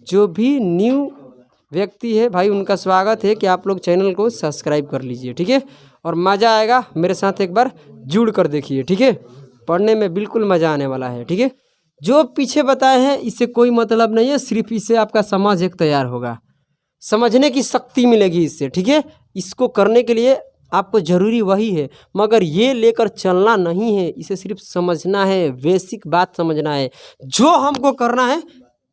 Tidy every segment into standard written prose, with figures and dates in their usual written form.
जो भी न्यू व्यक्ति है भाई उनका स्वागत है कि आप लोग चैनल को सब्सक्राइब कर लीजिए, ठीक है। और मज़ा आएगा, मेरे साथ एक बार जुड़ कर देखिए, ठीक है। पढ़ने में बिल्कुल मज़ा आने वाला है, ठीक है। जो पीछे बताए हैं इससे कोई मतलब नहीं है, सिर्फ इससे आपका समझ एक तैयार होगा, समझने की शक्ति मिलेगी इससे, ठीक है। इसको करने के लिए आपको ज़रूरी वही है, मगर ये लेकर चलना नहीं है, इसे सिर्फ समझना है, बेसिक बात समझना है, जो हमको करना है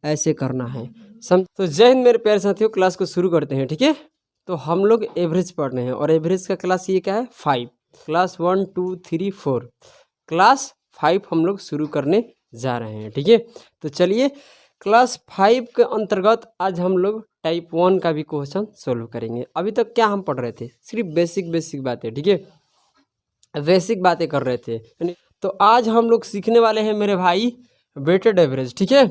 ऐसे करना है, तो जय हिंद मेरे प्यारे साथियों, क्लास को शुरू करते हैं, ठीक है। तो हम लोग एवरेज पढ़ रहे हैं और एवरेज का क्लास ये क्या है 5, क्लास 1 2 3 4, क्लास 5 हम लोग शुरू करने जा रहे हैं, ठीक है। तो चलिए क्लास 5 के अंतर्गत आज हम लोग टाइप 1 का भी क्वेश्चन सोल्व करेंगे। अभी तक क्या हम पढ़ रहे थे, सिर्फ बेसिक बातें, ठीक है, बेसिक बातें कर रहे थे। तो आज हम लोग सीखने वाले हैं मेरे भाई वेटेड एवरेज, ठीक है।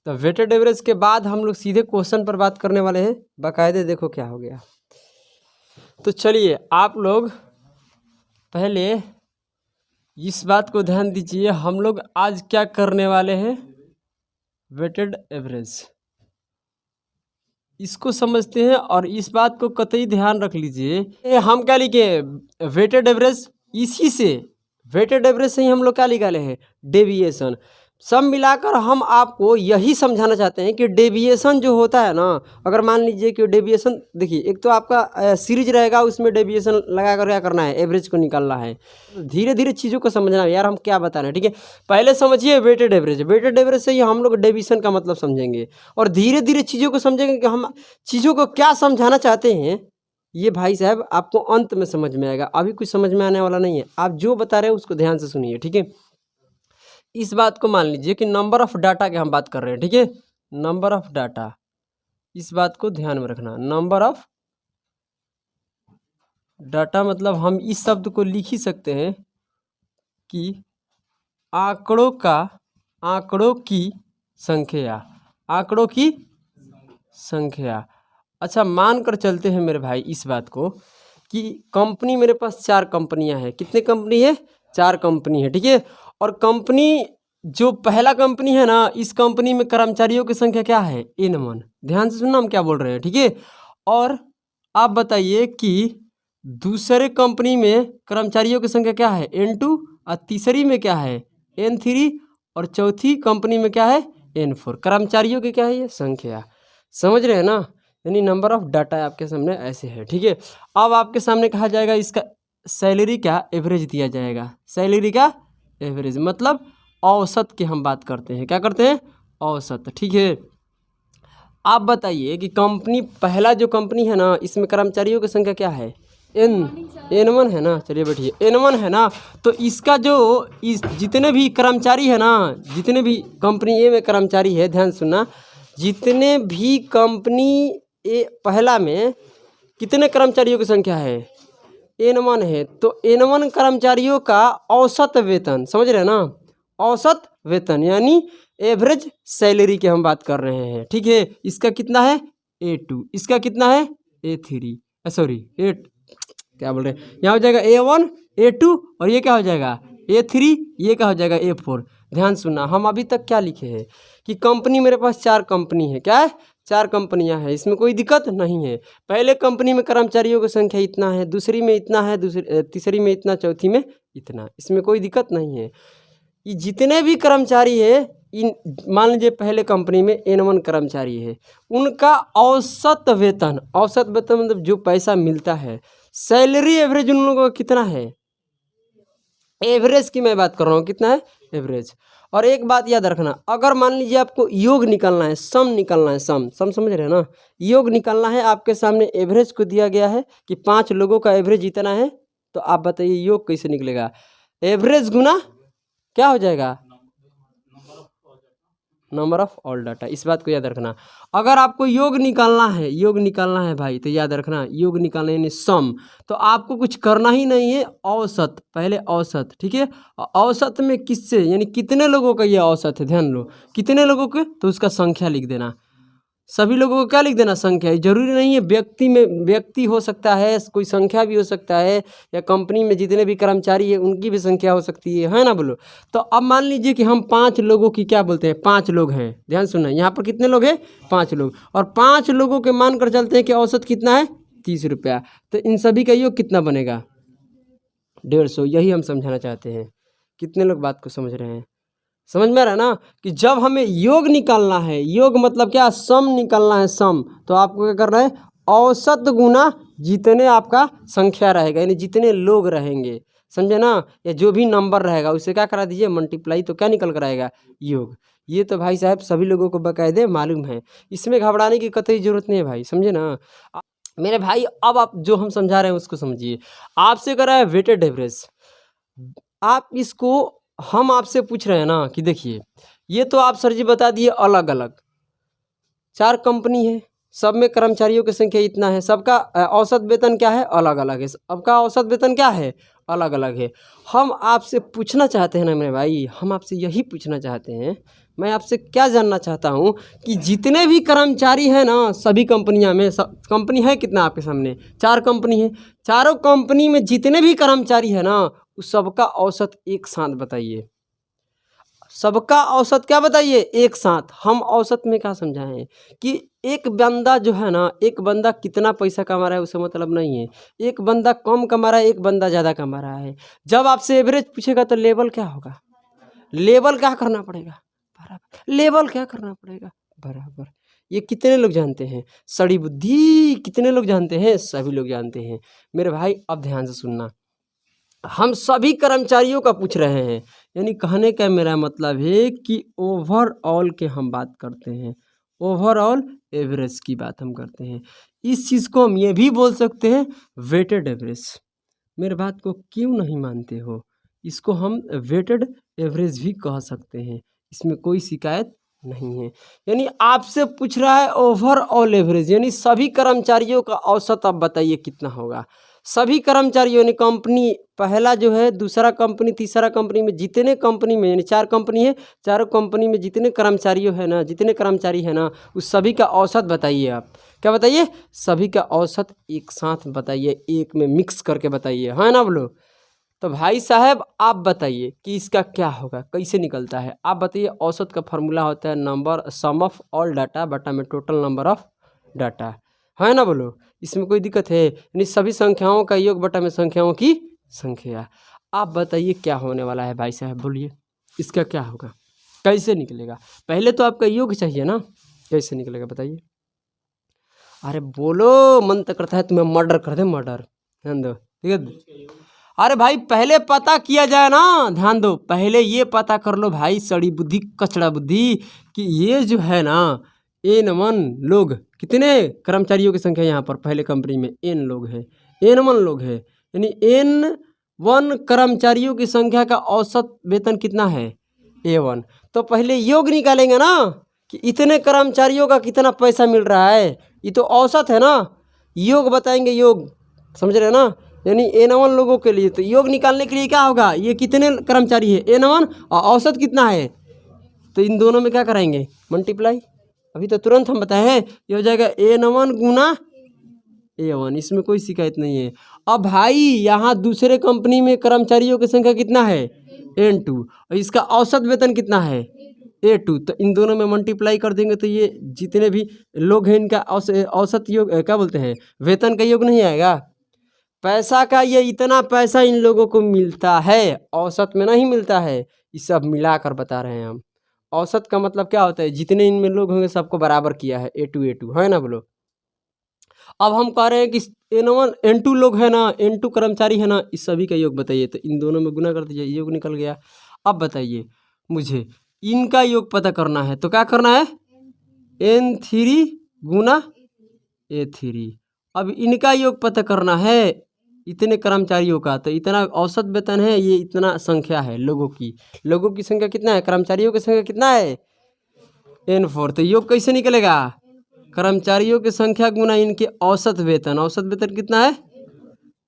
तो वेटेड एवरेज के बाद हम लोग सीधे क्वेश्चन पर बात करने वाले हैं, बाकायदे देखो क्या हो गया। तो चलिए आप लोग पहले इस बात को ध्यान दीजिए, हम लोग आज क्या करने वाले हैं, वेटेड एवरेज, इसको समझते हैं। और इस बात को कतई ध्यान रख लीजिए, हम क्या लिखे वेटेड एवरेज, इसी से वेटेड एवरेज से ही हम लोग क्या निकाले हैं डेविएशन। सब मिलाकर हम आपको यही समझाना चाहते हैं कि डेविएशन जो होता है ना, अगर मान लीजिए कि डेविएशन देखिए, एक तो आपका सीरीज रहेगा, उसमें डेविएशन लगा कर क्या करना है, एवरेज को निकालना है। धीरे धीरे चीज़ों को समझना है यार, हम क्या बता रहे हैं, ठीक है। पहले समझिए वेटेड एवरेज, वेटेड एवरेज से ही हम लोग डेविएशन का मतलब समझेंगे और धीरे धीरे चीज़ों को समझेंगे कि हम चीज़ों को क्या समझाना चाहते हैं। ये भाई साहब आपको अंत में समझ में आएगा, अभी कुछ समझ में आने वाला नहीं है। आप जो बता रहे हैं उसको ध्यान से सुनिए, ठीक है। इस बात को मान लीजिए कि नंबर ऑफ डाटा की हम बात कर रहे हैं, ठीक है, नंबर ऑफ डाटा, इस बात को ध्यान में रखना। नंबर ऑफ डाटा मतलब हम इस शब्द को लिख ही सकते हैं कि आंकड़ों की संख्या, आंकड़ों की संख्या। अच्छा मान कर चलते हैं मेरे भाई इस बात को कि कंपनी, मेरे पास 4 कंपनियां हैं। कितने कंपनी है, 4 कंपनी है, ठीक है। और कंपनी जो पहला कंपनी है ना, इस कंपनी में कर्मचारियों की संख्या क्या है N1, ध्यान से सुनना हम क्या बोल रहे हैं, ठीक है। और आप बताइए कि दूसरे कंपनी में कर्मचारियों की संख्या क्या है N2, और तीसरी में क्या है N3, और चौथी कंपनी में क्या है N4। कर्मचारियों की क्या है ये संख्या, समझ रहे हैं ना, यानी नंबर ऑफ डाटा आपके सामने ऐसे है, ठीक है। अब आपके सामने कहा जाएगा इसका सैलरी का एवरेज दिया जाएगा, सैलरी का एवरेज मतलब औसत की हम बात करते हैं, क्या करते हैं औसत, ठीक है। आप बताइए कि कंपनी, पहला जो कंपनी है ना, इसमें कर्मचारियों की संख्या क्या है N1 है ना, चलिए बैठिए, N1 है ना। तो इसका जो जितने भी कर्मचारी है ना, जितने भी कंपनी ए में कर्मचारी है, ध्यान सुनना, जितने भी कंपनी ए पहला में कितने कर्मचारियों की संख्या है N1 है, तो N1 कर्मचारियों का औसत वेतन, समझ रहे हैं ना, औसत वेतन यानी एवरेज सैलरी की हम बात कर रहे हैं, ठीक है। इसका कितना है A2, इसका कितना है A3, सॉरी क्या बोल रहे हैं, यहाँ हो जाएगा A1 A2, और ये क्या हो जाएगा A3, ये क्या हो जाएगा A4। ध्यान सुनना, हम अभी तक क्या लिखे हैं कि कंपनी, मेरे पास 4 कंपनी है, क्या है 4 कंपनियां हैं, इसमें कोई दिक्कत नहीं है। पहले कंपनी में कर्मचारियों की संख्या इतना है, दूसरी में इतना है, तीसरी में इतना, चौथी में इतना, इसमें कोई दिक्कत नहीं है। ये जितने भी कर्मचारी है, इन मान लीजिए पहले कंपनी में N1 कर्मचारी है, उनका औसत वेतन, औसत वेतन मतलब जो पैसा मिलता है, सैलरी एवरेज उन लोगों का कितना है, एवरेज की मैं बात कर रहा हूँ, कितना है एवरेज। और एक बात याद रखना, अगर मान लीजिए आपको योग निकालना है, सम निकालना है, सम समझ रहे हैं ना, योग निकालना है, आपके सामने एवरेज को दिया गया है कि 5 लोगों का एवरेज इतना है, तो आप बताइए योग कैसे निकलेगा, एवरेज गुना क्या हो जाएगा नंबर ऑफ ऑल डाटा, इस बात को याद रखना। अगर आपको योग निकालना है भाई, तो याद रखना योग निकालना यानी सम, तो आपको कुछ करना ही नहीं है, औसत, पहले औसत, ठीक है। औसत में किससे, यानी कितने लोगों का ये औसत है, ध्यान लो, कितने लोगों के, तो उसका संख्या लिख देना, सभी लोगों को क्या लिख देना, संख्या। जरूरी नहीं है व्यक्ति में, व्यक्ति हो सकता है, कोई संख्या भी हो सकता है, या कंपनी में जितने भी कर्मचारी है उनकी भी संख्या हो सकती है ना बोलो। तो अब मान लीजिए कि हम 5 लोगों की क्या बोलते हैं, 5 लोग हैं, ध्यान सुनना, यहाँ पर कितने लोग हैं, 5 लोग, और 5 लोगों के मान कर चलते हैं कि औसत कितना है, 30 रुपया। तो इन सभी का योग कितना बनेगा, 150। यही हम समझाना चाहते हैं। कितने लोग बात को समझ रहे हैं, समझ में आ रहा है ना, कि जब हमें योग निकालना है, योग मतलब क्या, सम निकालना है, सम, तो आपको क्या करना है, औसत गुना जितने आपका संख्या रहेगा, यानी जितने लोग रहेंगे, समझे ना, या जो भी नंबर रहेगा उससे क्या करा दीजिए, मल्टीप्लाई, तो क्या निकल कर आएगा, योग। ये तो भाई साहब सभी लोगों को बाकायदे मालूम है, इसमें घबराने की कतई जरूरत नहीं है भाई, समझे ना मेरे भाई। अब आप जो हम समझा रहे हैं उसको समझिए। आपसे करा है वेटेड एवरेज, आप इसको, हम आपसे पूछ रहे हैं ना कि देखिए, ये तो आप सर जी बता दिए अलग अलग 4 कंपनी है, सब में कर्मचारियों की संख्या इतना है, सबका औसत वेतन क्या है, अलग अलग है, सबका औसत वेतन क्या है, अलग अलग है। हम आपसे पूछना चाहते हैं ना मेरे भाई, हम आपसे यही पूछना चाहते हैं, मैं आपसे क्या जानना चाहता हूँ कि जितने भी कर्मचारी हैं ना सभी कंपनियां में, कंपनी है कितना आपके सामने, 4 कंपनी है, चारों कंपनी में जितने भी कर्मचारी है ना उस सबका औसत एक साथ बताइए, सबका औसत क्या बताइए, एक साथ। हम औसत में क्या समझाएं कि एक बंदा जो है ना, एक बंदा कितना पैसा कमा रहा है उससे मतलब नहीं है, एक बंदा कम कमा रहा है, एक बंदा ज़्यादा कमा रहा है। जब आपसे एवरेज पूछेगा तो लेवल क्या होगा, लेवल क्या करना पड़ेगा, बराबर, लेवल क्या करना पड़ेगा, बराबर। ये कितने लोग जानते हैं, सड़ी बुद्धि कितने लोग जानते हैं, सभी लोग जानते हैं मेरे भाई। अब ध्यान से सुनना, हम सभी कर्मचारियों का पूछ रहे हैं, यानी कहने का मेरा मतलब है कि ओवरऑल के हम बात करते हैं, ओवरऑल एवरेज की बात हम करते हैं। इस चीज़ को हम ये भी बोल सकते हैं वेटेड एवरेज। मेरे बात को क्यों नहीं मानते हो, इसको हम वेटेड एवरेज भी कह सकते हैं, इसमें कोई शिकायत नहीं है। यानी आपसे पूछ रहा है ओवरऑल एवरेज, यानी सभी कर्मचारियों का औसत आप बताइए कितना होगा, सभी कर्मचारियों ने, कंपनी पहला जो है, दूसरा कंपनी, तीसरा कंपनी में, जितने कंपनी में, यानी 4 कंपनी है, चारों कंपनी में जितने कर्मचारियों है ना, जितने कर्मचारी है ना उस सभी का औसत बताइए। आप क्या बताइए, सभी का औसत एक साथ बताइए, एक में मिक्स करके बताइए, है ना बोलो। तो भाई साहब आप बताइए कि इसका क्या होगा, कैसे निकलता है, आप बताइए। औसत का फार्मूला होता है number, sum of all data बटा में टोटल नंबर ऑफ डाटा, है ना बोलो। इसमें कोई दिक्कत है, यानी सभी संख्याओं का योग बटा में संख्याओं की संख्या। आप बताइए क्या होने वाला है भाई साहब, बोलिए इसका क्या होगा, कैसे निकलेगा। पहले तो आपका योग चाहिए ना, कैसे निकलेगा बताइए। अरे बोलो, मन तो करता है तुम्हें मर्डर कर दे, मर्डर, ध्यान दो, ठीक है। अरे भाई पहले पता किया जाए ना, ध्यान दो, पहले ये पता कर लो भाई, सड़ी बुद्धि कचड़ा बुद्धि, कि ये जो है ना N1 लोग, कितने कर्मचारियों की संख्या यहाँ पर पहले कंपनी में N लोग हैं, N1 लोग हैं, यानी N1 कर्मचारियों की संख्या का औसत वेतन कितना है, A1। तो पहले योग निकालेंगे ना कि इतने कर्मचारियों का कितना पैसा मिल रहा है, ये तो औसत है ना, योग बताएंगे, योग, समझ रहे हैं ना, यानी N1 लोगों के लिए। तो योग निकालने के लिए क्या होगा, ये कितने कर्मचारी है N1 और औसत कितना है, तो इन दोनों में क्या कराएंगे, मल्टीप्लाई। अभी तो तुरंत हम बताए हैं, ये हो जाएगा N1 गुना A1, इसमें कोई शिकायत नहीं है। अब भाई यहाँ दूसरे कंपनी में कर्मचारियों की संख्या कितना है N2, और इसका औसत वेतन कितना है A2, तो इन दोनों में मल्टीप्लाई कर देंगे तो ये जितने भी लोग हैं इनका औसत योग, क्या बोलते हैं, वेतन का योग नहीं आएगा, पैसा का, ये इतना पैसा इन लोगों को मिलता है, औसत में नहीं मिलता है, ये सब मिला कर बता रहे हैं हम। औसत का मतलब क्या होता है, जितने इनमें लोग होंगे सबको बराबर किया है, A2 है ना बोलो। अब हम कह रहे हैं कि N1 N2 लोग है ना, N2 कर्मचारी है ना, इस सभी का योग बताइए, तो इन दोनों में गुना कर दीजिए, योग निकल गया। अब बताइए मुझे इनका योग पता करना है, तो क्या करना है, N3 गुना A3। अब इनका योग पता करना है, इतने कर्मचारियों का, तो इतना औसत वेतन है, ये इतना संख्या है लोगों की, लोगों की संख्या कितना है, कर्मचारियों की संख्या कितना है N4। तो योग कैसे निकलेगा, कर्मचारियों की संख्या गुना इनके औसत वेतन, औसत वेतन कितना है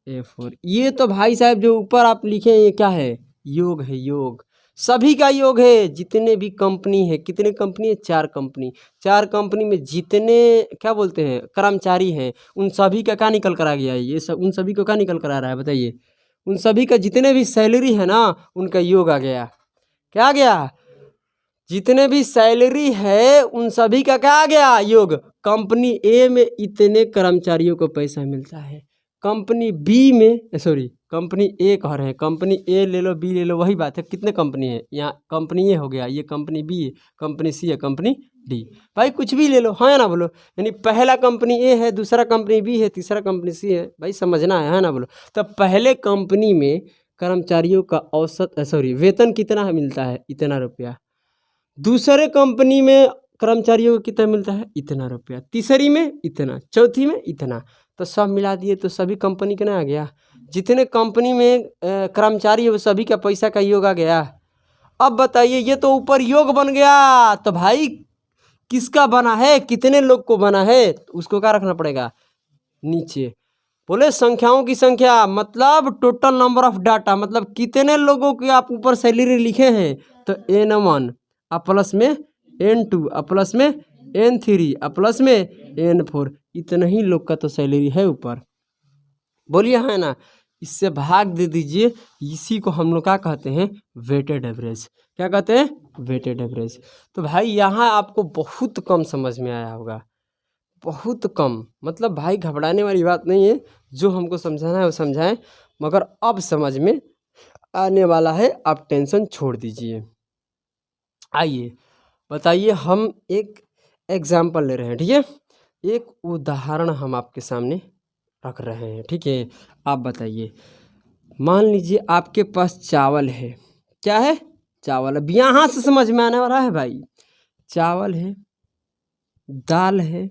A4। ये तो भाई साहब जो ऊपर आप लिखे हैं ये क्या है, योग है, योग। सभी का योग है, जितने भी कंपनी है, कितने कंपनी है, 4 कंपनी, 4 कंपनी में जितने क्या बोलते हैं कर्मचारी हैं, उन सभी का क्या निकल कर आ गया है, ये सब उन सभी को क्या निकल कर आ रहा है बताइए, उन सभी का जितने भी सैलरी है ना उनका योग आ गया, क्या आ गया, जितने भी सैलरी है उन सभी का क्या आ गया योग। कंपनी ए में इतने कर्मचारियों को पैसा मिलता है, कंपनी बी में सॉरी कंपनी ए कह रहे हैं, कंपनी ए ले लो बी ले लो, वही बात है, कितने कंपनी है, यहाँ कंपनी ए हो गया, ये कंपनी बी है, कंपनी सी है, कंपनी डी, भाई कुछ भी ले लो, हाँ या ना बोलो, यानी पहला कंपनी ए है, दूसरा कंपनी बी है, तीसरा कंपनी सी है, भाई समझना है ना बोलो। तो पहले कंपनी में कर्मचारियों का औसत वेतन कितना मिलता है, इतना रुपया, दूसरे कंपनी में कर्मचारियों को कितना मिलता है, इतना रुपया, तीसरी में इतना, चौथी में इतना, तो सब मिला दिए तो सभी कंपनी का ना आ गया, जितने कंपनी में कर्मचारी है वो सभी का पैसा का योग आ गया। अब बताइए ये तो ऊपर योग बन गया, तो भाई किसका बना है, कितने लोग को बना है, उसको क्या रखना पड़ेगा नीचे, बोले संख्याओं की संख्या, मतलब टोटल नंबर ऑफ डाटा, मतलब कितने लोगों की आप ऊपर सैलरी लिखे हैं, तो N1 प्लस में N2 प्लस में N3 प्लस में N4, इतना ही लोग का तो सैलरी है ऊपर, बोलिए है ना। इससे भाग दे दीजिए, इसी को हम लोग क्या कहते हैं, वेटेड एवरेज, क्या कहते हैं, वेटेड एवरेज। तो भाई यहाँ आपको बहुत कम समझ में आया होगा, बहुत कम, मतलब भाई घबराने वाली बात नहीं है, जो हमको समझाना है वो समझाएं, मगर अब समझ में आने वाला है, आप टेंशन छोड़ दीजिए। आइए बताइए, हम एक एग्जाम्पल ले रहे हैं, ठीक है, एक उदाहरण हम आपके सामने रख रहे हैं, ठीक है। आप बताइए, मान लीजिए आपके पास चावल है, क्या है, चावल, अब यहाँ से समझ में आने वाला है भाई, चावल है, दाल है,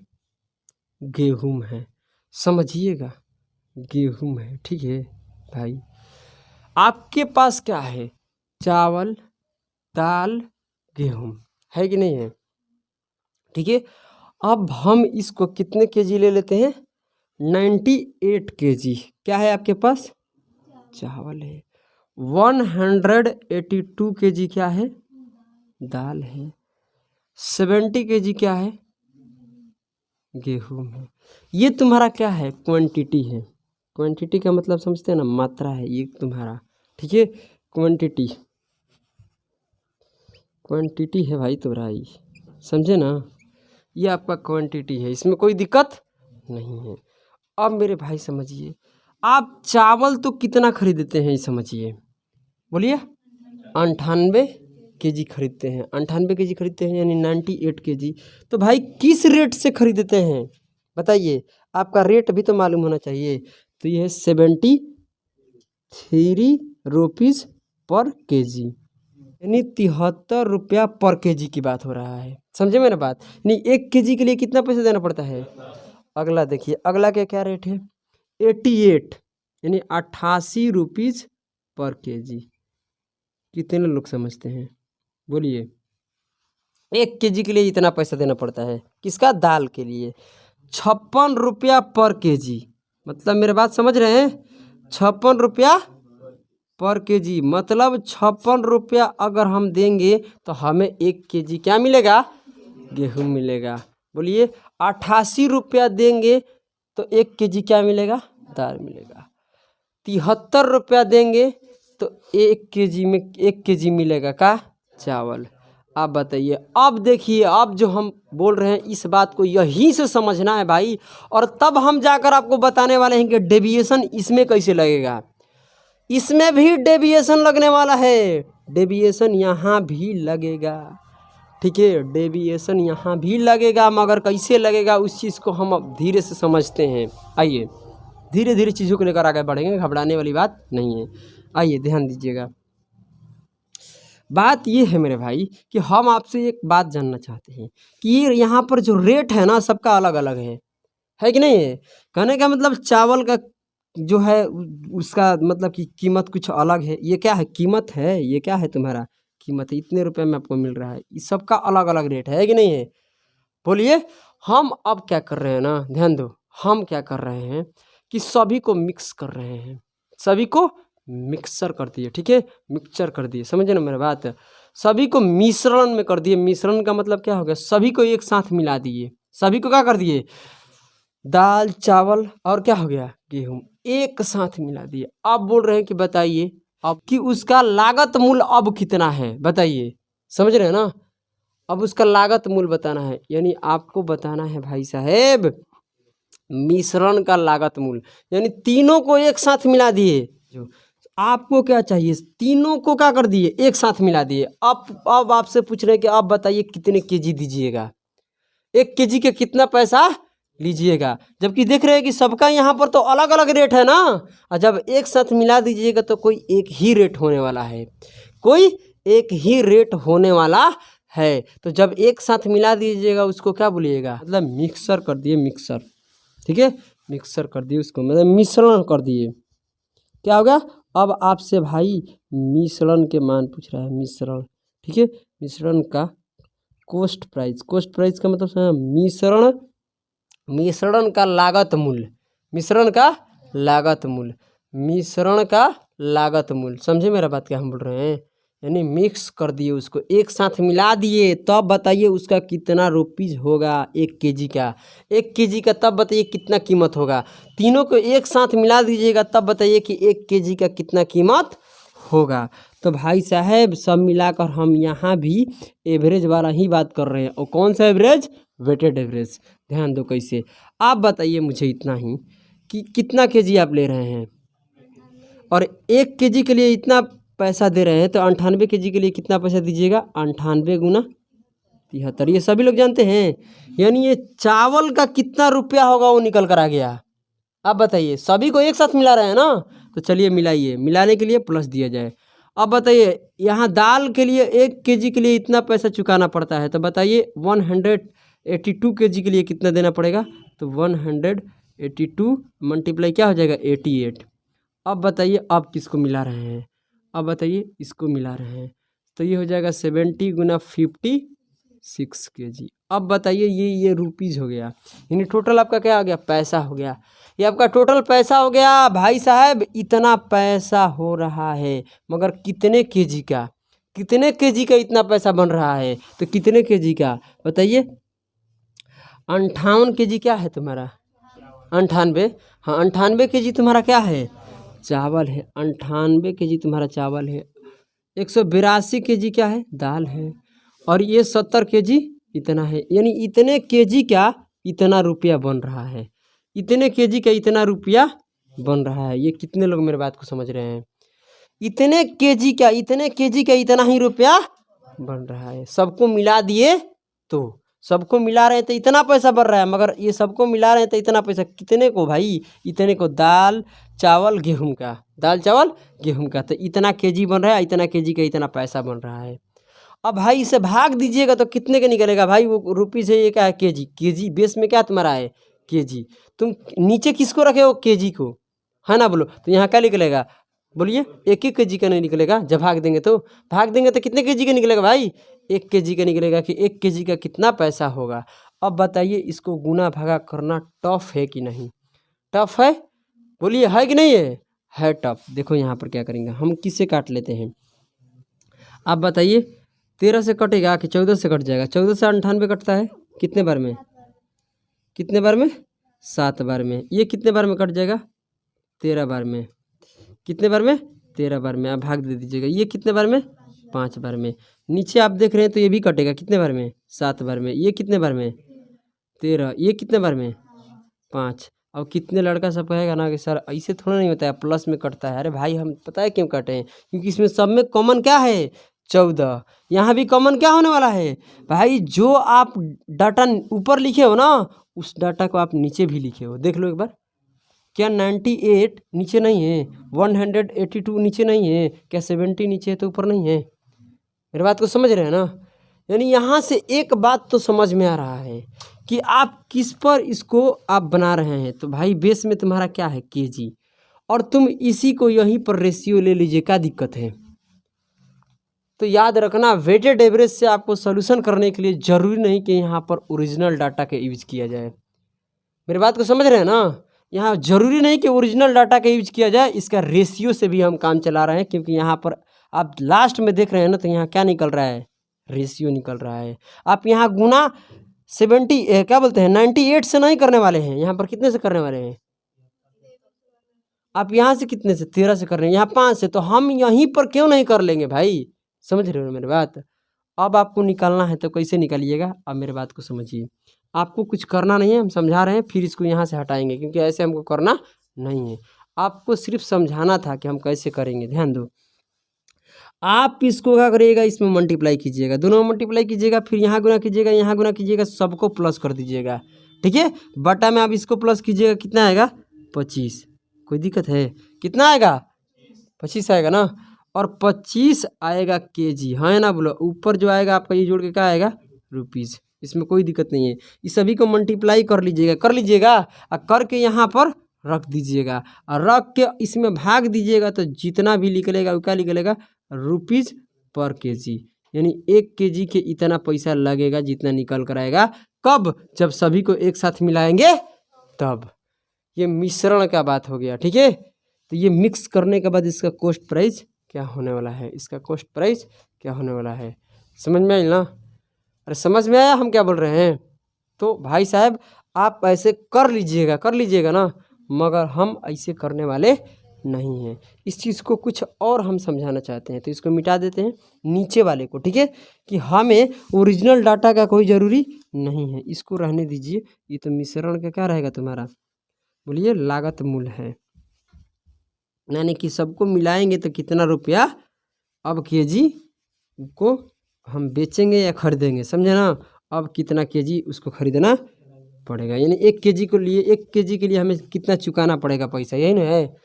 गेहूं है, समझिएगा, गेहूं है, ठीक है भाई, आपके पास क्या है, चावल, दाल, गेहूं, है कि नहीं है, ठीक है। अब हम इसको कितने केजी ले लेते हैं, 98 केजी, क्या है आपके पास, चावल है, 182 केजी क्या है, दाल है, 70 केजी क्या है, गेहूं है। ये तुम्हारा क्या है, क्वांटिटी है, क्वांटिटी का मतलब समझते हैं ना, मात्रा है ये तुम्हारा, ठीक है, क्वांटिटी, क्वांटिटी है भाई तुम्हारी, समझे ना, ये आपका क्वांटिटी है, इसमें कोई दिक्कत नहीं है। अब मेरे भाई समझिए, आप चावल तो कितना खरीदते हैं, ये समझिए, बोलिए, 98 केजी खरीदते हैं, 98 केजी खरीदते हैं, यानी 98 केजी। तो भाई किस रेट से खरीदते हैं बताइए, आपका रेट भी तो मालूम होना चाहिए। तो ये है 73 रुपीज़ पर केजी, यानी 73 रुपया पर केजी की बात हो रहा है, समझे मेरा बात, यानी 1 केजी के लिए कितना पैसा देना पड़ता है। अगला देखिए, अगला क्या रेट है, 88, यानी 88 रुपीज़ पर केजी, कितने लोग समझते हैं, बोलिए, 1 केजी के लिए इतना पैसा देना पड़ता है, किसका, दाल के लिए, 56 रुपया पर केजी, मतलब मेरे बात समझ रहे हैं, 56 रुपया पर केजी, मतलब 56 रुपया अगर हम देंगे तो हमें 1 केजी क्या मिलेगा, गेहूं मिलेगा। बोलिए, 88 रुपया देंगे तो 1 केजी क्या मिलेगा, दाल मिलेगा। 73 रुपया देंगे तो 1 केजी में 1 केजी मिलेगा का चावल। आप बताइए, अब देखिए, अब जो हम बोल रहे हैं इस बात को यहीं से समझना है भाई, और तब हम जाकर आपको बताने वाले हैं कि डेविएशन इसमें कैसे लगेगा, इसमें भी डेविएशन लगने वाला है, डेविएशन यहाँ भी लगेगा, ठीक है, डेविएशन यहाँ भी लगेगा, मगर कैसे लगेगा उस चीज़ को हम अब धीरे से समझते हैं। आइए धीरे धीरे चीज़ों को लेकर आगे बढ़ेंगे, घबराने वाली बात नहीं है। आइए ध्यान दीजिएगा, बात ये है मेरे भाई कि हम आपसे एक बात जानना चाहते हैं कि ये यहाँ पर जो रेट है ना सबका अलग अलग है कि नहीं है। कहने का मतलब चावल का जो है उसका मतलब कि कीमत कुछ अलग है, ये क्या है, कीमत है, ये क्या है तुम्हारा कीमत है, इतने रुपए में आपको मिल रहा है, इस सबका अलग अलग रेट है कि नहीं है। बोलिए, हम अब क्या कर रहे हैं ना, ध्यान दो, हम क्या कर रहे हैं कि सभी को मिक्स कर रहे हैं, सभी को मिक्सर कर दिए, ठीक है, मिक्सचर कर दिए, समझे ना मेरा बात। सभी को मिश्रण में कर दिए। मिश्रण का मतलब क्या हो गया, सभी को एक साथ मिला दिए, सभी को क्या कर दिए, दाल चावल और क्या हो गया, गेहूं, एक साथ मिला दिए। अब बोल रहे हैं कि बताइए अब कि उसका लागत मूल्य अब कितना है, बताइए, समझ रहे हैं ना। अब उसका लागत मूल्य बताना है, यानी आपको बताना है भाई साहेब मिश्रण का लागत मूल्य, यानी तीनों को एक साथ मिला दिए। जो आपको क्या चाहिए, तीनों को क्या कर दिए, एक साथ मिला दिए। अब आपसे पूछ रहे हैं कि आप बताइए कितने केजी दीजिएगा, 1 केजी के कितना पैसा लीजिएगा, जबकि देख रहे हैं कि सबका यहाँ पर तो अलग अलग रेट है ना। और जब एक साथ मिला दीजिएगा तो कोई एक ही रेट होने वाला है, कोई एक ही रेट होने वाला है। तो जब एक साथ मिला दीजिएगा उसको क्या बोलिएगा, मतलब मिक्सर कर दिए, मिक्सर, ठीक है, मिक्सर कर दिए उसको, मतलब मिश्रण कर दिए। क्या होगा, अब आपसे भाई मिश्रण के मान पूछ रहा है, मिश्रण, ठीक है, मिश्रण का कॉस्ट प्राइस, कॉस्ट प्राइस का मतलब मिश्रण, मिश्रण का लागत मूल्य, मिश्रण का लागत मूल्य, मिश्रण का लागत मूल्य, समझे मेरा बात क्या हम बोल रहे हैं। यानी मिक्स कर दिए उसको, एक साथ मिला दिए, तब बताइए उसका कितना रुपीज़ होगा 1 केजी का, 1 केजी का, तब बताइए कितना कीमत होगा। तीनों को एक साथ मिला दीजिएगा तब बताइए कि 1 केजी का कितना कीमत होगा। तो भाई साहब सब मिलाकर हम यहाँ भी एवरेज वाला ही बात कर रहे हैं। और कौन सा एवरेज, वेटेड एवरेज। ध्यान दो कैसे, आप बताइए मुझे इतना ही कि कितना केजी आप ले रहे हैं, और 1 केजी के लिए इतना पैसा दे रहे हैं, तो 98 केजी के लिए कितना पैसा दीजिएगा, 98 गुना 73, ये सभी लोग जानते हैं। यानी ये चावल का कितना रुपया होगा वो निकल कर आ गया। अब बताइए, सभी को एक साथ मिला रहे हैं ना, तो चलिए मिलाइए, मिलाने के लिए प्लस दिया जाए। अब बताइए यहाँ दाल के लिए 1 केजी के लिए इतना पैसा चुकाना पड़ता है, तो बताइए 182 केजी के लिए कितना देना पड़ेगा, तो 182 मल्टीप्लाई क्या हो जाएगा, 88। अब बताइए अब किसको मिला रहे हैं, अब बताइए इसको मिला रहे हैं, तो ये हो जाएगा 70 गुना 56 केजी। अब बताइए ये रुपीज़ हो गया, यानी टोटल आपका क्या हो गया, पैसा हो गया। ये आपका टोटल पैसा हो गया भाई साहब, इतना पैसा हो रहा है, मगर कितने केजी का, कितने केजी का इतना पैसा बन रहा है, तो कितने केजी का बताइए। 58 केजी क्या है तुम्हारा, 98, हाँ 98 केजी तुम्हारा क्या है, चावल है। 98 केजी तुम्हारा चावल है। 182 केजी क्या है, दाल है। और ये 70 केजी इतना है, यानी इतने केजी का इतना रुपया बन रहा है, इतने केजी का इतना रुपया बन रहा है। ये कितने लोग मेरे बात को समझ रहे हैं, इतने केजी का, इतने केजी का इतना ही रुपया बन रहा है। सबको मिला दिए तो, सबको मिला रहे हैं तो इतना पैसा बढ़ रहा है, मगर ये सबको मिला रहे हैं तो इतना पैसा कितने को भाई, इतने को दाल चावल गेहूं का, दाल चावल गेहूं का, तो इतना केजी बन रहा है, इतना केजी का इतना पैसा बन रहा है। अब भाई इसे भाग दीजिएगा तो कितने का निकलेगा भाई, वो रुपीज़ है, ये क्या है, केजी, केजी बेस में क्या तुम्हारा है, केजी। तुम नीचे किसको रखे हो, केजी को, है ना, बोलो, तो यहाँ क्या निकलेगा, बोलिए, 1 केजी का नहीं निकलेगा। जब भाग देंगे तो, भाग देंगे तो कितने केजी का निकलेगा भाई, 1 केजी का निकलेगा कि 1 केजी का कितना पैसा होगा। अब बताइए इसको गुना भागा करना टफ है कि नहीं, टफ है, बोलिए है कि नहीं है टफ। देखो यहाँ पर क्या करेंगे हम, किससे काट लेते हैं, आप बताइए 13 से कटेगा कि 14 से कट जाएगा, 14 से 98 कटता है कितने बार में, कितने बार में, 7 बार में। ये कितने बार में कट जाएगा, 13 बार में। कितने बार में, 13 बार में। आप भाग दे दीजिएगा, ये कितने बार में, 5 बार में। नीचे आप देख रहे हैं तो ये भी कटेगा कितने बार में, 7 बार में। ये कितने बार में, 13। ये कितने बार में, 5। अब कितने लड़का सब कहेगा ना कि सर ऐसे थोड़ा नहीं होता है, प्लस में कटता है। अरे भाई हम पता है क्यों कटे हैं, क्योंकि इसमें सब में कॉमन क्या है, 14। यहाँ भी कॉमन क्या होने वाला है भाई, जो आप डाटा ऊपर लिखे हो ना, उस डाटा को आप नीचे भी लिखे हो, देख लो एक बार। क्या 98 नीचे नहीं है, 182 नीचे नहीं है, क्या 70 नीचे है तो ऊपर नहीं है। मेरी बात को समझ रहे हैं ना। यानी यहाँ से एक बात तो समझ में आ रहा है कि आप किस पर इसको आप बना रहे हैं। तो भाई बेस में तुम्हारा क्या है, केजी, और तुम इसी को यहीं पर रेशियो ले लीजिए, क्या दिक्कत है। तो याद रखना, वेटेड एवरेज से आपको सोल्यूशन करने के लिए ज़रूरी नहीं कि यहाँ पर ओरिजिनल डाटा का यूज किया जाए। मेरी बात को समझ रहे हैं ना। यहाँ ज़रूरी नहीं कि ओरिजिनल डाटा का यूज किया जाए, इसका रेशियो से भी हम काम चला रहे हैं, क्योंकि यहाँ पर आप लास्ट में देख रहे हैं ना, तो यहाँ क्या निकल रहा है, रेशियो निकल रहा है। आप यहाँ गुना 70 क्या बोलते हैं 98 से नहीं करने वाले हैं, यहाँ पर कितने से करने वाले हैं, आप यहाँ से कितने से 13 से कर रहे हैं, यहाँ 5 से, तो हम यहीं पर क्यों नहीं कर लेंगे भाई, समझ रहे हो मेरी बात। अब आपको निकालना है तो कैसे निकालिएगा, अब मेरे बात को समझिए। आपको कुछ करना नहीं है, हम समझा रहे हैं, फिर इसको यहाँ से हटाएंगे, क्योंकि ऐसे हमको करना नहीं है। आपको सिर्फ समझाना था कि हम कैसे करेंगे। ध्यान दो, आप इसको क्या करिएगा, इसमें मल्टीप्लाई कीजिएगा, दोनों मल्टीप्लाई कीजिएगा, फिर यहाँ गुना कीजिएगा, यहाँ गुना कीजिएगा, सबको प्लस कर दीजिएगा, ठीक है। बटा में आप इसको प्लस कीजिएगा, कितना आएगा 25। कोई दिक्कत है, कितना आएगा 25 आएगा ना, और 25 आएगा केजी, हाँ ना बोलो। ऊपर जो आएगा आपका ये जोड़ के क्या आएगा रुपीज़, इसमें कोई दिक्कत नहीं है। इस सभी को मल्टीप्लाई कर लीजिएगा और करके यहाँ पर रख दीजिएगा, और रख के इसमें भाग दीजिएगा, तो जितना भी निकलेगा वो क्या निकलेगा, रुपीज़ पर केजी, यानी 1 केजी के इतना पैसा लगेगा जितना निकल कर आएगा। कब, जब सभी को एक साथ मिलाएंगे तब। ये मिश्रण का बात हो गया, ठीक है। तो ये मिक्स करने के बाद इसका कॉस्ट प्राइस क्या होने वाला है, इसका कॉस्ट प्राइस क्या होने वाला है, समझ में आई ना। अरे समझ में आया हम क्या बोल रहे हैं। तो भाई साहब आप ऐसे कर लीजिएगा ना, मगर हम ऐसे करने वाले नहीं हैं। इस चीज़ को कुछ और हम समझाना चाहते हैं, तो इसको मिटा देते हैं नीचे वाले को, ठीक है, कि हमें ओरिजिनल डाटा का कोई ज़रूरी नहीं है, इसको रहने दीजिए। ये तो मिश्रण का क्या रहेगा तुम्हारा, बोलिए लागत मूल्य है, यानी कि सबको मिलाएंगे तो कितना रुपया अब केजी को हम बेचेंगे या खरीदेंगे, समझे ना। अब कितना केजी उसको खरीदना पड़ेगा, यानी 1 केजी के लिए हमें कितना चुकाना पड़ेगा पैसा, यही ना है।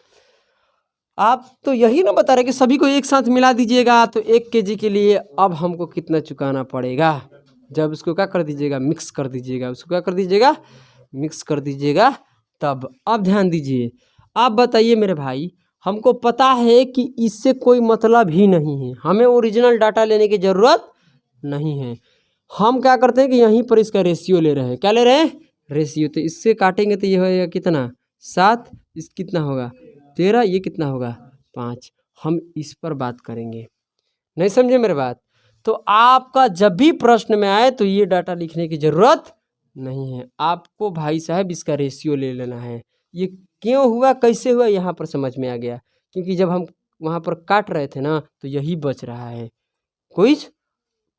आप तो यही ना बता रहे कि सभी को एक साथ मिला दीजिएगा, तो 1 केजी के लिए अब हमको कितना चुकाना पड़ेगा। जब उसको क्या कर दीजिएगा, मिक्स कर दीजिएगा, उसको क्या कर दीजिएगा, मिक्स कर दीजिएगा तब। अब ध्यान दीजिए, आप बताइए मेरे भाई, हमको पता है कि इससे कोई मतलब ही नहीं है, हमें ओरिजिनल डाटा लेने की ज़रूरत नहीं है। हम क्या करते हैं कि यहीं पर इसका रेशियो ले रहे हैं, क्या ले रहे हैं, रेशियो। तो इससे काटेंगे तो ये होगा कितना 7, इस कितना होगा 13, ये कितना होगा 5। हम इस पर बात करेंगे, नहीं समझे मेरे बात। तो आपका जब भी प्रश्न में आए तो ये डाटा लिखने की ज़रूरत नहीं है, आपको भाई साहब इसका रेशियो ले लेना है। ये क्यों हुआ, कैसे हुआ, यहाँ पर समझ में आ गया, क्योंकि जब हम वहाँ पर काट रहे थे ना, तो यही बच रहा है,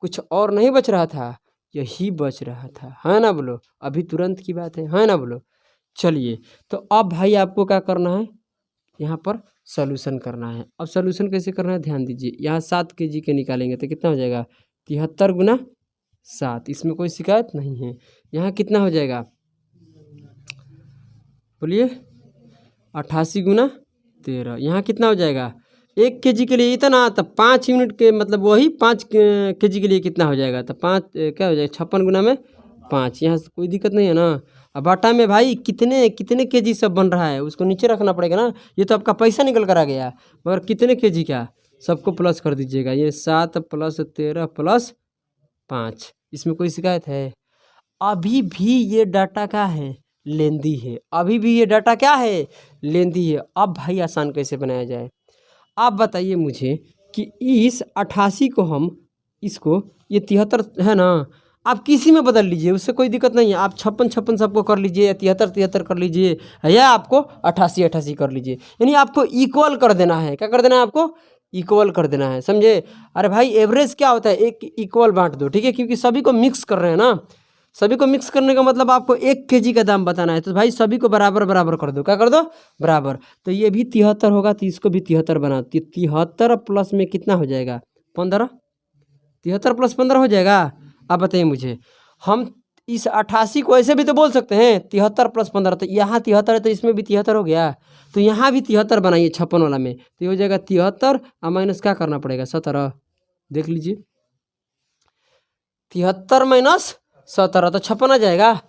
कुछ और नहीं बच रहा था, यही बच रहा था, है ना बोलो। अभी तुरंत की बात है ना बोलो। चलिए, तो अब भाई आपको क्या करना है, यहाँ पर सॉल्यूशन करना है। अब सॉल्यूशन कैसे करना है, ध्यान दीजिए। यहाँ 7 केजी के निकालेंगे तो कितना हो जाएगा 73 गुना 7, इसमें कोई शिकायत नहीं है। यहाँ कितना हो जाएगा, बोलिए 88 गुना 13, यहाँ कितना हो जाएगा 1 केजी के लिए इतना, तो 5 यूनिट के मतलब वही 5 केजी के लिए कितना हो जाएगा, तो 5 क्या हो जाएगा 56 गुना में 5, यहाँ से कोई दिक्कत नहीं है ना। अब आटा में भाई कितने केजी सब बन रहा है, उसको नीचे रखना पड़ेगा ना। ये तो आपका पैसा निकल कर आ गया, मगर कितने केजी का, सबको प्लस कर दीजिएगा। ये 7 + 13 + 5, इसमें कोई शिकायत है। अभी भी ये डाटा क्या है, लेंदी है, अभी भी ये डाटा क्या है, लेंदी है। अब भाई आसान कैसे बनाया जाए, आप बताइए मुझे कि इस 88 को हम इसको, ये 73 है ना, आप किसी में बदल लीजिए, उससे कोई दिक्कत नहीं है। आप 56 सबको कर लीजिए, या 73 कर लीजिए, या आपको 88 कर लीजिए, यानी आपको इक्वल कर देना है। क्या कर देना है, आपको इक्वल कर देना है, समझे। अरे भाई एवरेज क्या होता है, एक इक्वल बांट दो, ठीक है, क्योंकि सभी को मिक्स कर रहे हैं ना। सभी को मिक्स करने का मतलब आपको 1 केजी का दाम बताना है, तो भाई सभी को बराबर कर दो। क्या कर दो, बराबर। तो ये भी 73 होगा, तो इसको भी 73 बना, 73 प्लस में कितना हो जाएगा 15, 73 + 15 हो जाएगा। आप बताइए मुझे, हम इस 88 को ऐसे भी तो बोल सकते हैं 73 + 15, तो यहाँ 73 है तो इसमें भी 73 हो गया, तो यहाँ भी 73 बनाइए 56 वाला में, तो ये हो जाएगा 73 और माइनस क्या करना पड़ेगा 17, देख लीजिए 73 - 17 तो 56 आ जाएगा।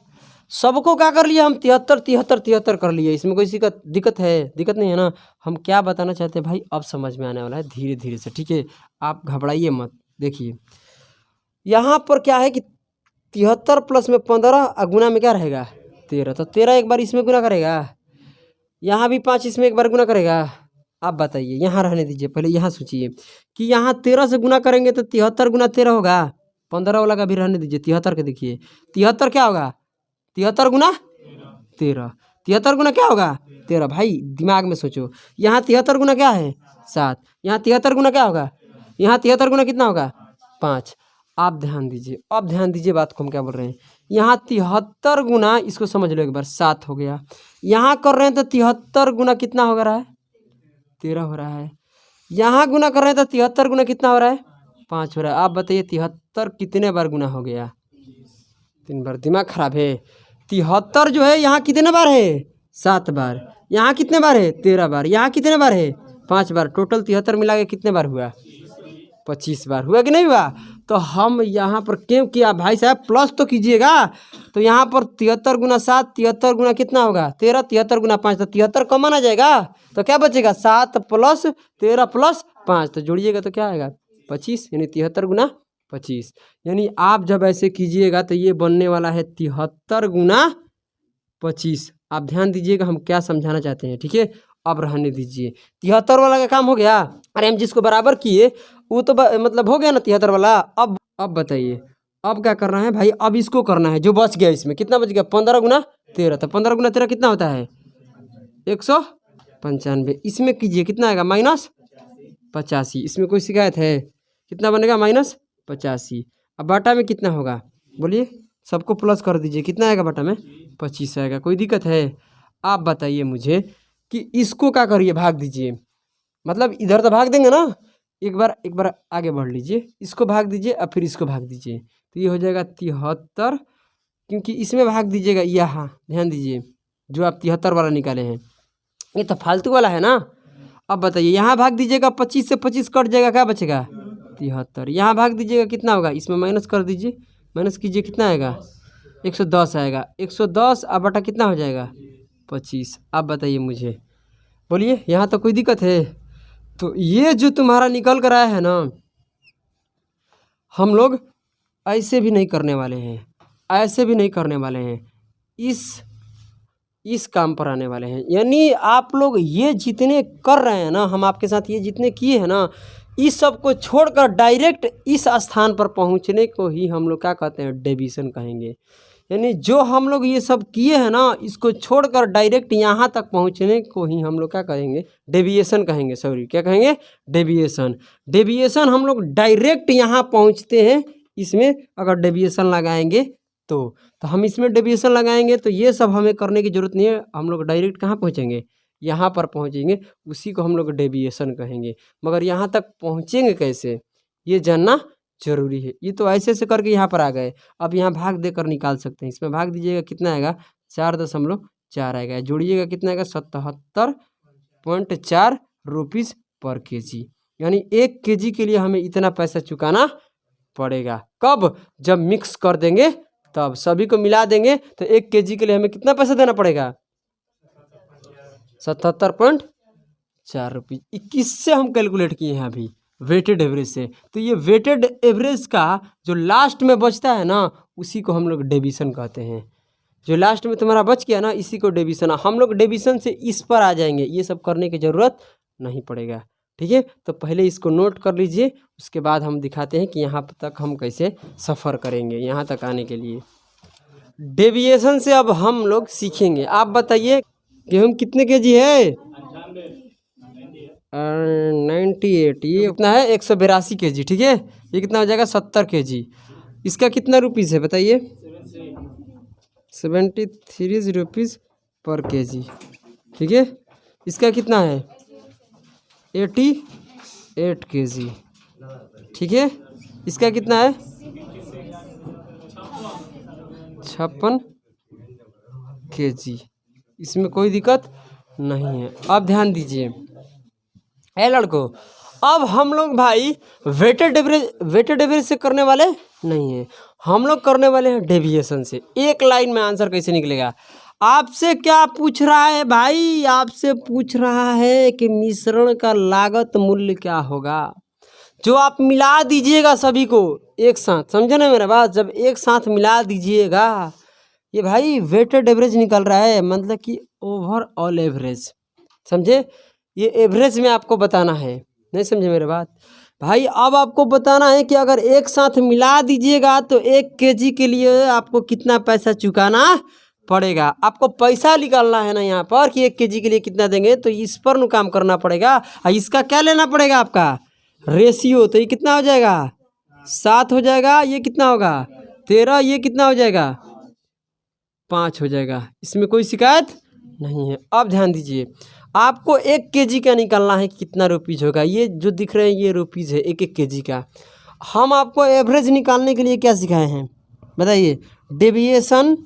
सबको क्या कर लिया हम 73 कर लिए, इसमें कोई दिक्कत है, दिक्कत नहीं है ना। हम क्या बताना चाहते हैं भाई, अब समझ में आने वाला है धीरे धीरे से, ठीक है, आप घबराइए मत। देखिए यहाँ पर क्या है कि 73 + में 15 और गुना में क्या रहेगा 13, तो 13 एक बार इसमें गुना करेगा, यहाँ भी 5 इसमें एक बार गुना करेगा। आप बताइए, यहाँ रहने दीजिए, पहले यहाँ सोचिए कि यहाँ 13 से गुना करेंगे तो 73 गुना 13 होगा। 15 वाला का भी रहने दीजिए, 73 का देखिए 73 क्या होगा, 73 गुना 13, 73 गुना क्या होगा 13। भाई दिमाग में सोचो, यहाँ 73 गुना क्या है 7, यहाँ 73 गुना क्या होगा, यहाँ 73 गुना कितना होगा 5। आप ध्यान दीजिए, अब ध्यान दीजिए बात को हम क्या बोल रहे हैं। यहाँ 73 गुना, इसको समझ लो एक बार, 7 हो गया। यहाँ कर रहे हैं तो 73 गुना कितना हो रहा है 13 हो रहा है। यहाँ गुना कर रहे हैं तो 73 गुना कितना हो रहा है 5 हो रहा है। आप बताइए 73 कितने बार गुना हो गया, 3 बार। दिमाग खराब है। 73 जो है यहाँ कितने बार है 7 बार, यहाँ कितने बार है 13 बार, यहाँ कितने बार है 5 बार। टोटल 73 मिला के कितने बार हुआ 25 बार हुआ कि नहीं हुआ। तो हम यहाँ पर क्यों किया भाई साहब, प्लस तो कीजिएगा। तो यहाँ पर 73 गुना 7, 73 गुना कितना होगा 13, 73 गुना 5 तो 73 कॉमन आ जाएगा। तो क्या बचेगा 7 प्लस 13 प्लस 5, तो जोड़िएगा तो क्या आएगा 25, यानी 73 गुना 25। यानी आप जब ऐसे कीजिएगा तो ये बनने वाला है 73 गुना 25। आप ध्यान दीजिएगा हम क्या समझाना चाहते हैं, ठीक है। अब रहने दीजिए, 73 वाला का काम हो गया। अरे हम जिसको बराबर किए वो तो मतलब हो गया ना 73 वाला। अब बताइए अब क्या करना है भाई, अब इसको करना है जो बच गया। इसमें कितना बच गया 15 गुना 13, तो 15 गुना 13 कितना होता है 195। इसमें कीजिए कितना आएगा -85। इसमें कोई शिकायत है, कितना बनेगा -85। अब बाटा में कितना होगा बोलिए, सबको प्लस कर दीजिए, कितना आएगा बाटा में 25 आएगा। कोई दिक्कत है। आप बताइए मुझे कि इसको क्या करिए, भाग दीजिए, मतलब इधर तो भाग देंगे ना। एक बार आगे बढ़ लीजिए, इसको भाग दीजिए और फिर इसको भाग दीजिए, तो ये हो जाएगा 73। क्योंकि इसमें भाग दीजिएगा, यहाँ ध्यान दीजिए जो आप 73 वाला निकाले हैं ये तो फालतू वाला है ना। अब बताइए यहाँ भाग दीजिएगा, 25 से 25 कट जाएगा, क्या बचेगा 73। यहाँ भाग दीजिएगा कितना होगा, इसमें माइनस कर दीजिए, माइनस कीजिए कितना आएगा 110 आएगा। 110 अब बटा कितना हो जाएगा 25। आप बताइए मुझे, बोलिए यहाँ तो कोई दिक्कत है। तो ये जो तुम्हारा निकल कर आया है ना, हम लोग ऐसे भी नहीं करने वाले हैं, ऐसे भी नहीं करने वाले हैं, इस काम पर आने वाले हैं। यानी आप लोग ये जितने कर रहे हैं ना, हम आपके साथ ये जितने किए हैं ना, इस सब को छोड़कर डायरेक्ट इस स्थान पर पहुंचने को ही हम लोग क्या कहते हैं डेविएशन कहेंगे। यानी जो हम लोग ये सब किए हैं ना, इसको छोड़कर डायरेक्ट यहाँ तक पहुँचने को ही हम लोग क्या कहेंगे डेविएशन कहेंगे। सॉरी क्या कहेंगे डेविएशन। डेविएशन हम लोग डायरेक्ट यहाँ पहुँचते हैं। इसमें अगर डेविएशन लगाएंगे तो हम इसमें डेविएशन लगाएंगे तो ये सब हमें करने की ज़रूरत नहीं है। हम लोग डायरेक्ट कहाँ पहुँचेंगे, यहाँ पर पहुँचेंगे, उसी को हम लोग डेविएशन कहेंगे। मगर यहाँ तक पहुँचेंगे कैसे ये जानना जरूरी है। ये तो ऐसे करके यहाँ पर आ गए। अब यहाँ भाग देकर निकाल सकते हैं। इसमें भाग दीजिएगा कितना आएगा 4.4 आएगा। जोड़िएगा कितना आएगा 77.4 रुपीज़ पर केजी। यानी 1 केजी के लिए हमें इतना पैसा चुकाना पड़ेगा। कब, जब मिक्स कर देंगे तब सभी को मिला देंगे तो 1 केजी के लिए हमें कितना पैसा देना पड़ेगा 77.4 रुपीज़। 21 से हम कैलकुलेट किए हैं अभी वेटेड एवरेज से। तो ये वेटेड एवरेज का जो लास्ट में बचता है ना, उसी को हम लोग डेविएशन कहते हैं। जो लास्ट में तुम्हारा बच गया ना, इसी को डेविएशन। हम लोग डेविएशन से इस पर आ जाएंगे, ये सब करने की ज़रूरत नहीं पड़ेगा, ठीक है। तो पहले इसको नोट कर लीजिए, उसके बाद हम दिखाते हैं कि यहाँ तक हम कैसे सफ़र करेंगे। यहाँ तक आने के लिए डेविएशन से अब हम लोग सीखेंगे। आप बताइए गेहूँ कितने केजी है 98। ये कितना है 182 केजी, ठीक है। ये कितना हो जाएगा 70 केजी। इसका कितना रुपीज़ है बताइए 73 रुपीज़ पर केजी, ठीक है। इसका कितना है 88 केजी, ठीक है। इसका कितना है 56 केजी। इसमें कोई दिक्कत नहीं है। अब ध्यान दीजिए है लड़कों, अब हम लोग भाई वेटेड एवरेज से करने वाले नहीं हैं, हम लोग करने वाले हैं डेविएशन से। एक लाइन में आंसर कैसे निकलेगा। आपसे क्या पूछ रहा है भाई, आपसे पूछ रहा है कि मिश्रण का लागत मूल्य क्या होगा। जो आप मिला दीजिएगा सभी को एक साथ, समझे ना मेरा बात। जब एक साथ मिला दीजिएगा ये भाई वेटेड एवरेज निकल रहा है, मतलब कि ओवरऑल एवरेज, समझे। ये एवरेज में आपको बताना है, नहीं समझे मेरे बात भाई। अब आपको बताना है कि अगर एक साथ मिला दीजिएगा तो 1 केजी के लिए आपको कितना पैसा चुकाना पड़ेगा। आपको पैसा निकालना है ना यहाँ पर कि 1 केजी के लिए कितना देंगे, तो इस पर न काम करना पड़ेगा। और इसका क्या लेना पड़ेगा, आपका रेशियो। तो ये कितना हो जाएगा, 7 हो जाएगा। ये कितना होगा, 13। ये कितना हो जाएगा, 5 हो जाएगा। इसमें कोई शिकायत नहीं है। अब ध्यान दीजिए, आपको 1 केजी का निकालना है, कितना रुपीज़ होगा। ये जो दिख रहे हैं ये रुपीज़ है 1 केजी का। हम आपको एवरेज निकालने के लिए क्या सिखाए हैं बताइए, डेविएशन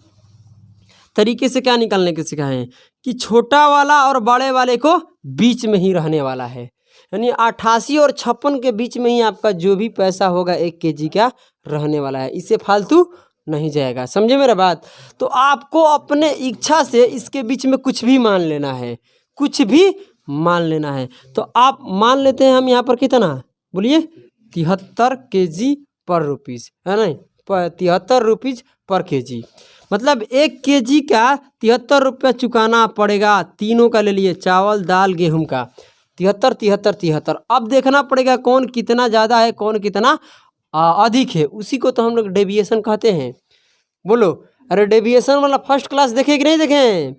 तरीके से क्या निकालने के सिखाए हैं कि छोटा वाला और बड़े वाले को बीच में ही रहने वाला है, यानी 88 और 56 के बीच में ही आपका जो भी पैसा होगा 1 केजी का रहने वाला है, इससे फालतू नहीं जाएगा, समझे मेरा बात। तो आपको अपने इच्छा से इसके बीच में कुछ भी मान लेना है, कुछ भी मान लेना है। तो आप मान लेते हैं हम यहाँ पर कितना, बोलिए 73 केजी पर रुपीज़, है नहीं, 73 रुपीज़ पर केजी। मतलब 1 केजी का 73 रुपया चुकाना पड़ेगा। तीनों का ले लिए, चावल दाल गेहूं का, 73 73 73। अब देखना पड़ेगा कौन कितना ज़्यादा है, कौन कितना अधिक है। उसी को तो हम लोग डेविएशन कहते हैं। बोलो, अरे डेविएशन वाला फर्स्ट क्लास देखे कि नहीं देखे हैं।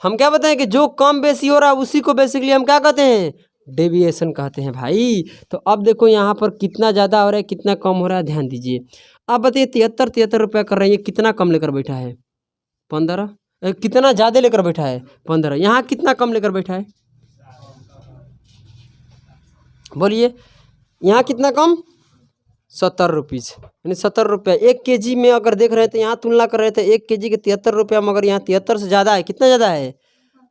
हम क्या बताएं कि जो कम बेसी हो रहा है उसी को बेसिकली हम क्या कहते हैं, डेविएशन कहते हैं भाई। तो अब देखो यहाँ पर कितना ज़्यादा हो रहा है, कितना कम हो रहा है, ध्यान दीजिए। अब बताइए 73 रुपया कर रहे हैं, ये कितना कम लेकर बैठा है, 15। कितना ज़्यादा लेकर बैठा है, 15। यहाँ कितना कम लेकर बैठा है, बोलिए। यहाँ कितना कम, 70 रुपीज़, यानी 70 रुपया 1 केजी में। अगर देख रहे थे यहाँ तुलना कर रहे थे 1 केजी के 73 रुपया, मगर यहाँ 73 से ज़्यादा है। कितना ज़्यादा है,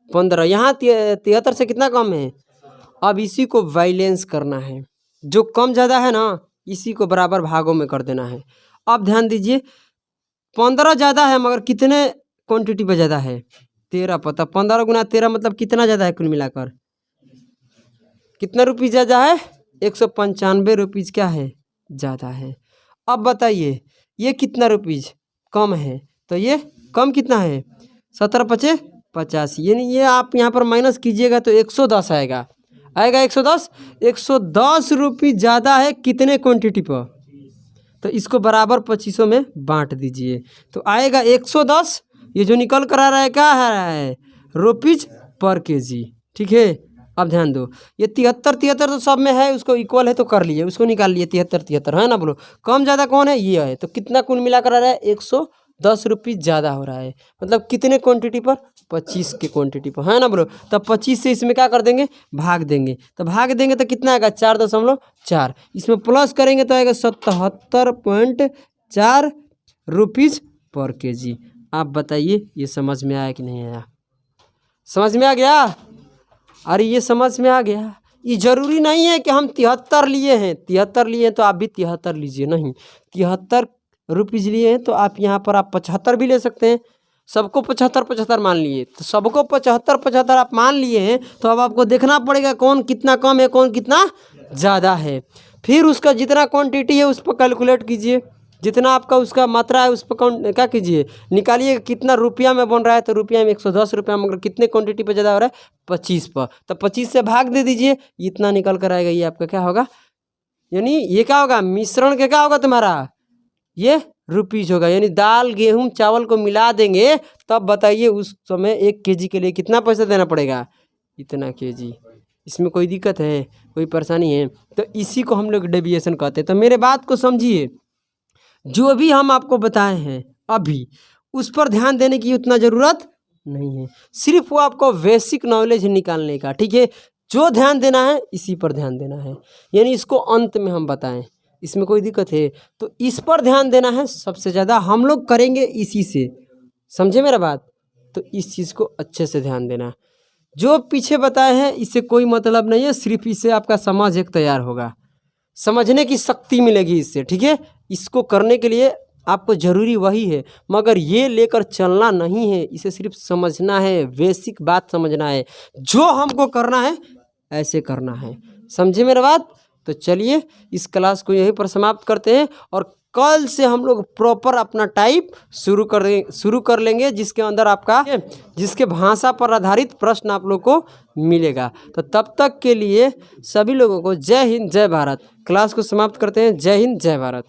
15। यहाँ 73 से कितना कम है। अब इसी को बैलेंस करना है, जो कम ज़्यादा है ना इसी को बराबर भागों में कर देना है। अब ध्यान दीजिए, 15 ज़्यादा है मगर कितने क्वांटिटी पे ज़्यादा है, 13 पता। 15 गुना 13 मतलब कितना ज़्यादा है, कुल मिलाकर कितना रुपीज़ ज़्यादा है, 195 रुपीज़ क्या है, ज़्यादा है। अब बताइए ये कितना रुपीज़ कम है, तो ये कम कितना है, 17 पचे 85, यानी ये आप यहाँ पर माइनस कीजिएगा तो 110 आएगा, 110। 110 रुपये ज़्यादा है कितने क्वांटिटी पर, तो इसको बराबर 2500 में बांट दीजिए तो आएगा 110। ये जो निकल कर आ रहा है क्या है, रुपीज़ पर केजी, ठीक है। अब ध्यान दो, ये 73 तो सब में है, उसको इक्वल है तो कर लिए, उसको निकाल लिए 73 है ना। बोलो कम ज़्यादा कौन है, ये है। तो कितना कुल मिला कर आ रहा है, 110 रुपये ज़्यादा हो रहा है। मतलब कितने क्वांटिटी पर, 25 के क्वांटिटी पर, है ना। बोलो तब 25 से इसमें क्या कर देंगे, भाग देंगे। तो भाग देंगे तो कितना आएगा, 4.4। इसमें प्लस करेंगे तो आएगा 77.4 रुपीज़ पर केजी। आप बताइए ये समझ में आया कि नहीं आया, समझ में आ गया। अरे ये समझ में आ गया। ये ज़रूरी नहीं है कि हम 73 लिए हैं, 73 लिए हैं तो आप भी 73 लीजिए, नहीं। 73 रुपीज़ लिए हैं तो आप यहाँ पर आप 75 भी ले सकते हैं। सबको 75 75 मान लिए, तो सबको 75 75 आप मान लिए हैं। तो अब आपको देखना पड़ेगा कौन कितना कम है, कौन कितना ज़्यादा है। फिर उसका जितना क्वांटिटी है उस पर कैलकुलेट कीजिए, जितना आपका उसका मात्रा है उस पर क्या कीजिए, निकालिए कितना रुपया में बन रहा है। तो रुपया में 110 रुपया, मगर कितने क्वांटिटी पे ज़्यादा हो रहा है, 25 पर। तो 25 से भाग दे दीजिए, इतना निकल कर आएगा। ये आपका क्या होगा, यानी ये क्या होगा, मिश्रण के क्या होगा तुम्हारा, ये रुपीज़ होगा। यानी दाल गेहूँ चावल को मिला देंगे तब बताइए उस समय 1 केजी के लिए कितना पैसा देना पड़ेगा, इतना केजी। इसमें कोई दिक्कत है, कोई परेशानी है, तो इसी को हम लोग डेविएशन कहते हैं। तो मेरे बात को समझिए, जो भी हम आपको बताए हैं अभी उस पर ध्यान देने की उतना ज़रूरत नहीं है, सिर्फ वो आपको बेसिक नॉलेज निकालने का, ठीक है। जो ध्यान देना है इसी पर ध्यान देना है, यानी इसको अंत में हम बताएं, इसमें कोई दिक्कत है तो इस पर ध्यान देना है सबसे ज़्यादा। हम लोग करेंगे इसी से, समझे मेरा बात। तो इस चीज़ को अच्छे से ध्यान देना, जो पीछे बताए हैं इससे कोई मतलब नहीं है, सिर्फ इससे आपका समझ एक तैयार होगा, समझने की शक्ति मिलेगी इससे, ठीक है। इसको करने के लिए आपको ज़रूरी वही है, मगर ये लेकर चलना नहीं है, इसे सिर्फ समझना है, बेसिक बात समझना है। जो हमको करना है ऐसे करना है, समझे मेरा बात। तो चलिए इस क्लास को यहीं पर समाप्त करते हैं और कल से हम लोग प्रॉपर अपना टाइप शुरू कर लेंगे, जिसके अंदर आपका जिसके भाषा पर आधारित प्रश्न आप लोग को मिलेगा। तो तब तक के लिए सभी लोगों को जय हिंद जय भारत। क्लास को समाप्त करते हैं। जय हिंद जय भारत।